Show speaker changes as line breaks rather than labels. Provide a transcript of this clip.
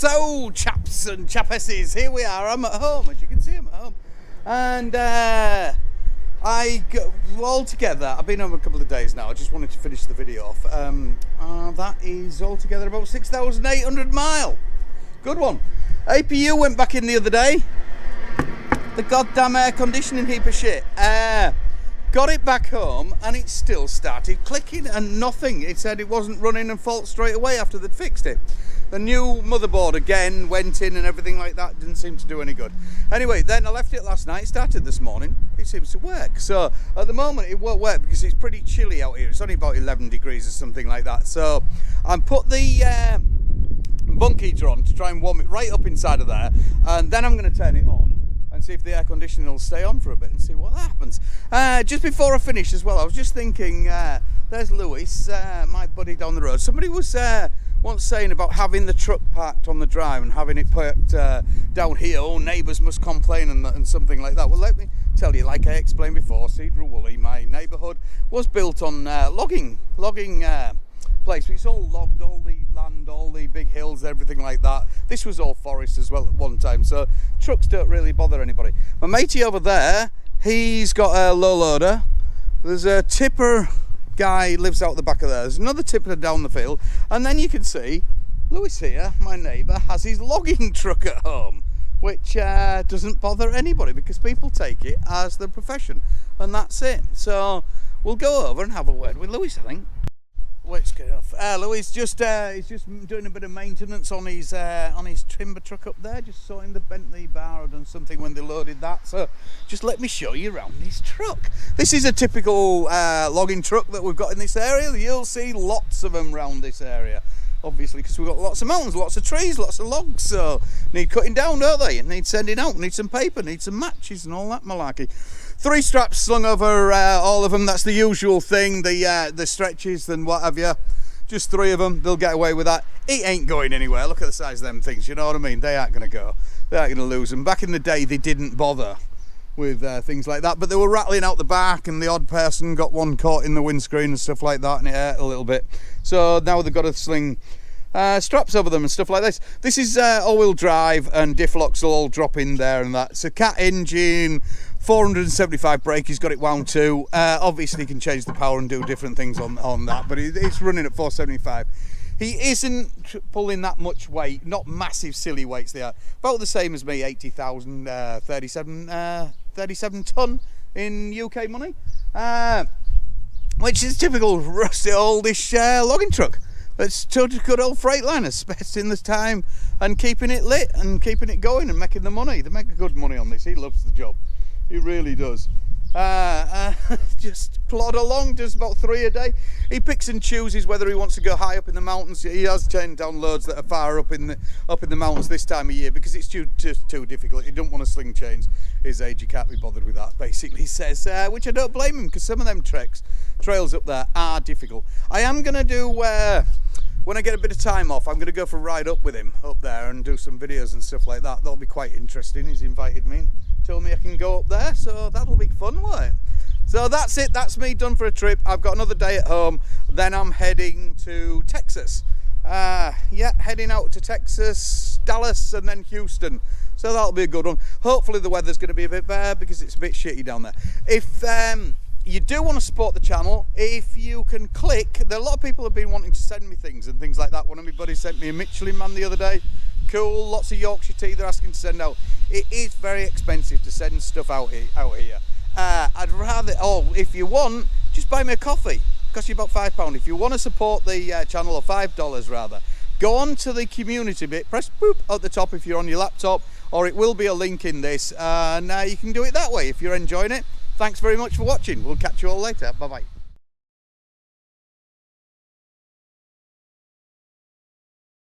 So, chaps and chapesses, here we are. I'm at home, as you can see, I'm at home. And all together, I've been home a couple of days now. I just wanted to finish the video off. That is altogether about 6,800 mile. Good one. APU went back in the other day. The goddamn air conditioning heap of shit. Got it back home and it still started clicking and nothing. It said it wasn't running and fault straight away after they'd fixed it. The new motherboard again went in and everything like that. Didn't seem to do any good. Anyway, then I left it last night, started this morning. It seems to work. So at the moment it won't work because it's pretty chilly out here. It's only about 11 degrees or something like that. So I put the bunk heater on to try and warm it right up inside of there, and then I'm going to turn it on and see if the air conditioning will stay on for a bit and see what happens. Just before I finish as well, I was just thinking, there's Lewis, my buddy down the road. Somebody was once saying about having the truck parked on the drive and having it parked down here. Oh, neighbours must complain and something like that. Well, let me tell you, like I explained before, Cedar Woolley, my neighbourhood, was built on logging place. It's all logged, all the land, all the big hills, everything like that. This was all forest as well at one time, so trucks don't really bother anybody. My matey over there, he's got a low loader. There's a tipper guy lives out the back of there. There's another tipper down the field, and then you can see Lewis here, my neighbour, has his logging truck at home, which doesn't bother anybody because people take it as their profession, and that's it. So we'll go over and have a word with Lewis, I think. Wait, good enough. Louis he's just doing a bit of maintenance on his timber truck up there, just sorting the Bentley bar. I've done something when they loaded that, so just let me show you around his truck. This is a typical logging truck that we've got in this area. You'll see lots of them around this area, obviously, because we've got lots of mountains, lots of trees, lots of logs, so need cutting down, don't they? Need sending out, need some paper, need some matches and all that malarkey. 3 straps slung over all of them. That's the usual thing, the stretches and what have you. Just 3 of them, they'll get away with that. It ain't going anywhere. Look at the size of them things, you know what I mean? They aren't going to go. They aren't going to lose them. Back in the day, they didn't bother with things like that, but they were rattling out the back, and the odd person got one caught in the windscreen and stuff like that, and it hurt a little bit. So now they've got to sling straps over them and stuff like this. This is all-wheel drive, and diff locks will all drop in there and that. It's a Cat engine, 475 brake, he's got it wound to. Obviously, he can change the power and do different things on that, but it's running at 475. He isn't pulling that much weight, not massive silly weights. They are about the same as me, 80,000, 37 ton in UK money, which is typical rusty oldish logging truck. It's good old Freightliner, spending the time and keeping it lit and keeping it going and making the money. They make good money on this. He loves the job. He really does. Just plod along, does about 3 a day. He picks and chooses whether he wants to go high up in the mountains. He has turned down loads that are far up in the mountains this time of year because it's too difficult. He don't want to sling chains. His age, he can't be bothered with that, basically, he says, which I don't blame him, because some of them trails up there are difficult. I am going to do, when I get a bit of time off, I'm going to go for a ride up with him up there and do some videos and stuff like that. That'll be quite interesting. He's invited me, told me I can go up there, so that'll be fun, won't it? So that's it, that's me done for a trip. I've got another day at home, then I'm heading to Texas. Heading out to Texas, Dallas, and then Houston. So that'll be a good one. Hopefully the weather's going to be a bit better because it's a bit shitty down there. If you do want to support the channel, if you can click, a lot of people have been wanting to send me things and things like that. One of my buddies sent me a Michelin Man the other day. Cool, lots of Yorkshire tea they're asking to send out. It is very expensive to send stuff out here. I'd rather, if you want, just buy me a coffee. It costs you about £5. If you want to support the channel, or $5 rather, go on to the community bit, press boop at the top if you're on your laptop, or it will be a link in this, and you can do it that way if you're enjoying it. Thanks very much for watching. We'll catch you all later. Bye bye.